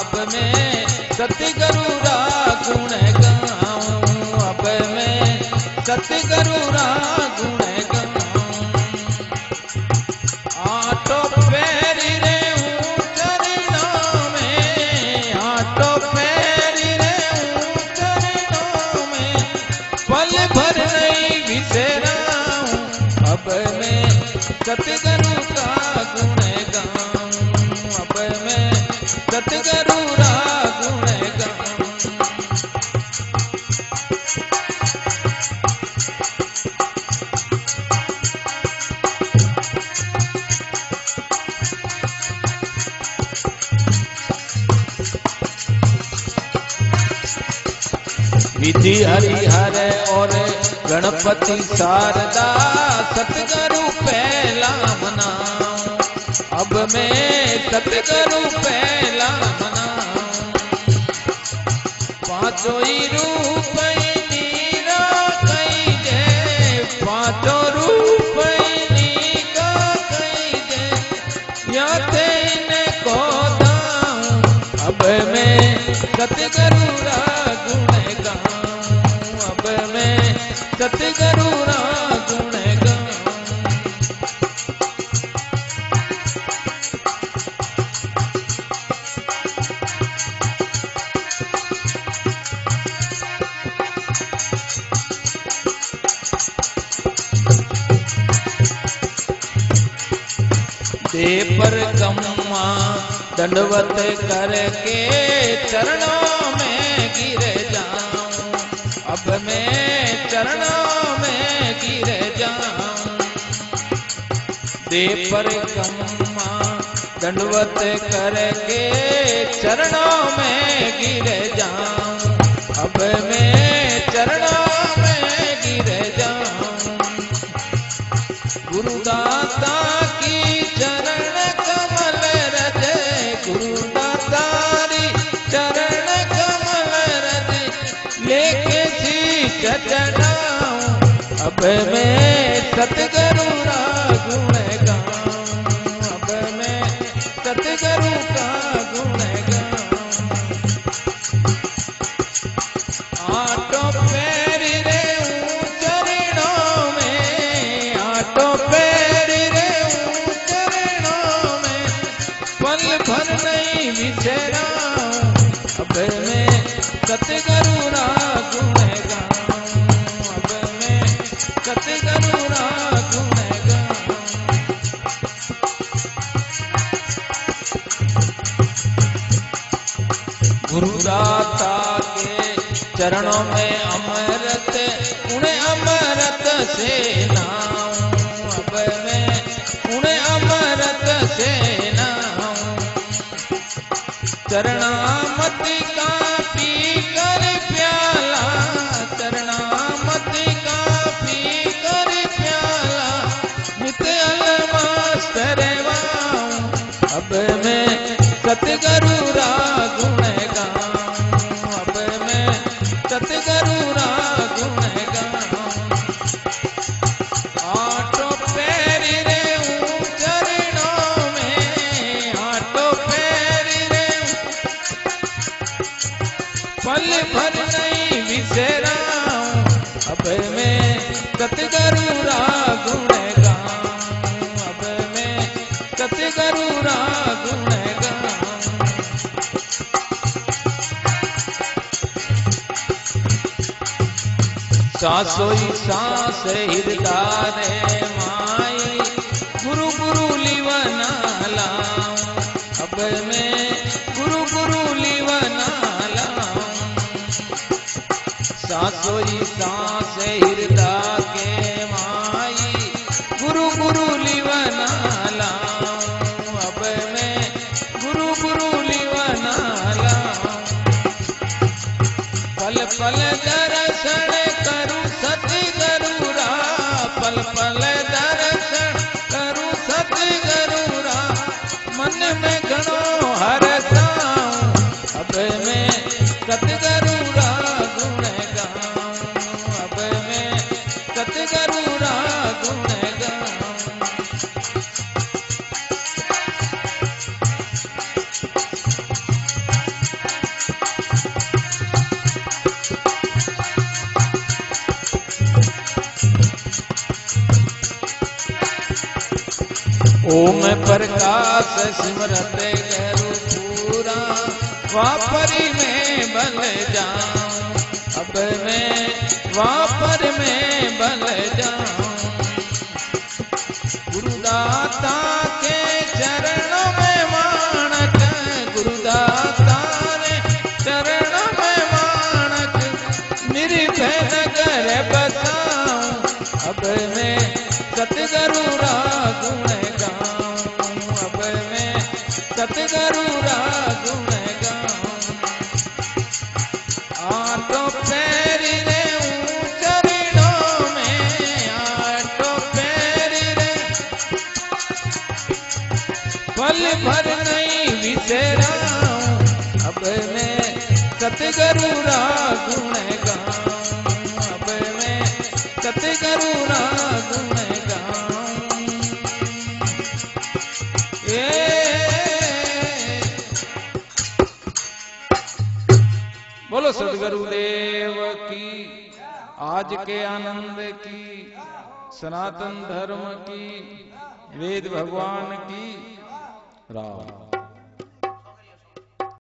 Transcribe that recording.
अब मैं सतगुरु रा गुण गाऊं, अब मैं सतगुरु रा गुण गाऊं। आटो पैरी रे हूँ चरणों में, आटो पैरी रे हूँ चरणों में, पल भर नहीं बिसराऊं, अब मैं सतगुरु का गुण गाऊं, अब मैं सतगुरु रा गुण गाऊं। विधि हरिहर और गणपति शारदा सतगुरु पहला मनाऊं, अब मैं सतगुरु पहला मनाऊं। पांचों ही रूप नीरा कई जय, पांचों रूप नीका कई जय, या तेने को दाऊं, अब मैं सतगुरु रा गुण गाऊं, अब मैं सतगुरु रा गुण गाऊं। दे पर गम्मा दंडवत करके चरणों में गिर जाऊं, अब मैं चरणों में गिर जाऊं। दे पर गम्मा दंडवत करके चरणों में गिर जाऊं, अब मैं चरणों में गिर जाऊं। गुरुदाता की चरण कमल रज, गुरुदातारी चरण कमल रज, लेके शीश चढ़ाऊं, अब मैं सतगुरु रा गुण गाऊं, अब मैं सतगुरु का गुण गाऊं। आटो पैरी रे हूँ चरणों में, आटो पैरी रे हूँ चरणों में, पल भर नहीं बिसराऊं, अब मैं सतगुरु रा गुण गाऊं, अब मैं सतगुरु रा गुण गाऊं। गुरुदाता के चरणों में अमृत, उन्हें अमृत से नाऊं, अब मैं उन्हें अमृत से नाऊं। चरणामति का पी कर प्याला, चरणामति का पी कर प्याला, नित अलमस्त रहवाऊं, अब मैं सतगुरु रा गुण गाऊं, अब मैं सतगुरु रा गुण गाऊं। आटो पैरी रे हूँ चरणों में, आटो पैरी रे पल भर नहीं बिसराऊं, अब मैं सतगुरु रा गुण गाऊं, अब मैं सतगुरु रा गुण गाऊं। सांसोई सांस हृदय माई, गुरु गुरु लिवना लाऊं, अब मैं गुरु गुरु लिवना लाऊं। सांसोई सांस हृदय के माई, गुरु गुरु लिवना लाऊं, अब मैं गुरु गुरु लिवना लाऊं। पल पल दर्शन करूं सतगुरु रा, पल पल दर्शन करूं सतगुरु रा, मन में घणो हरसाऊं, अब मैं सतगुरु रा गुण गाऊं, अब मैं ओम प्रकाश सिमरत गुरु पूरा वापरी में बल जाऊं अब मैं वापर में बल जाऊं गुरुदाता के चरणों में माणक गुरुदाता ने चरणों में माणक निर्भय नगर बसाऊं अब मैं सतगुरु रा गुण गाऊं अब मैं सतगुरु रा गुण गाऊं आटो पैरी रे चरणों में आटो पैरी रे पल भर नहीं विसराऊं अब मैं सतगुरु रा गुण गाऊं अब मैं सतगुरु रा गुण बोलो सद्गुरुदेव की आज के आनंद की सनातन धर्म की वेद भगवान की राम।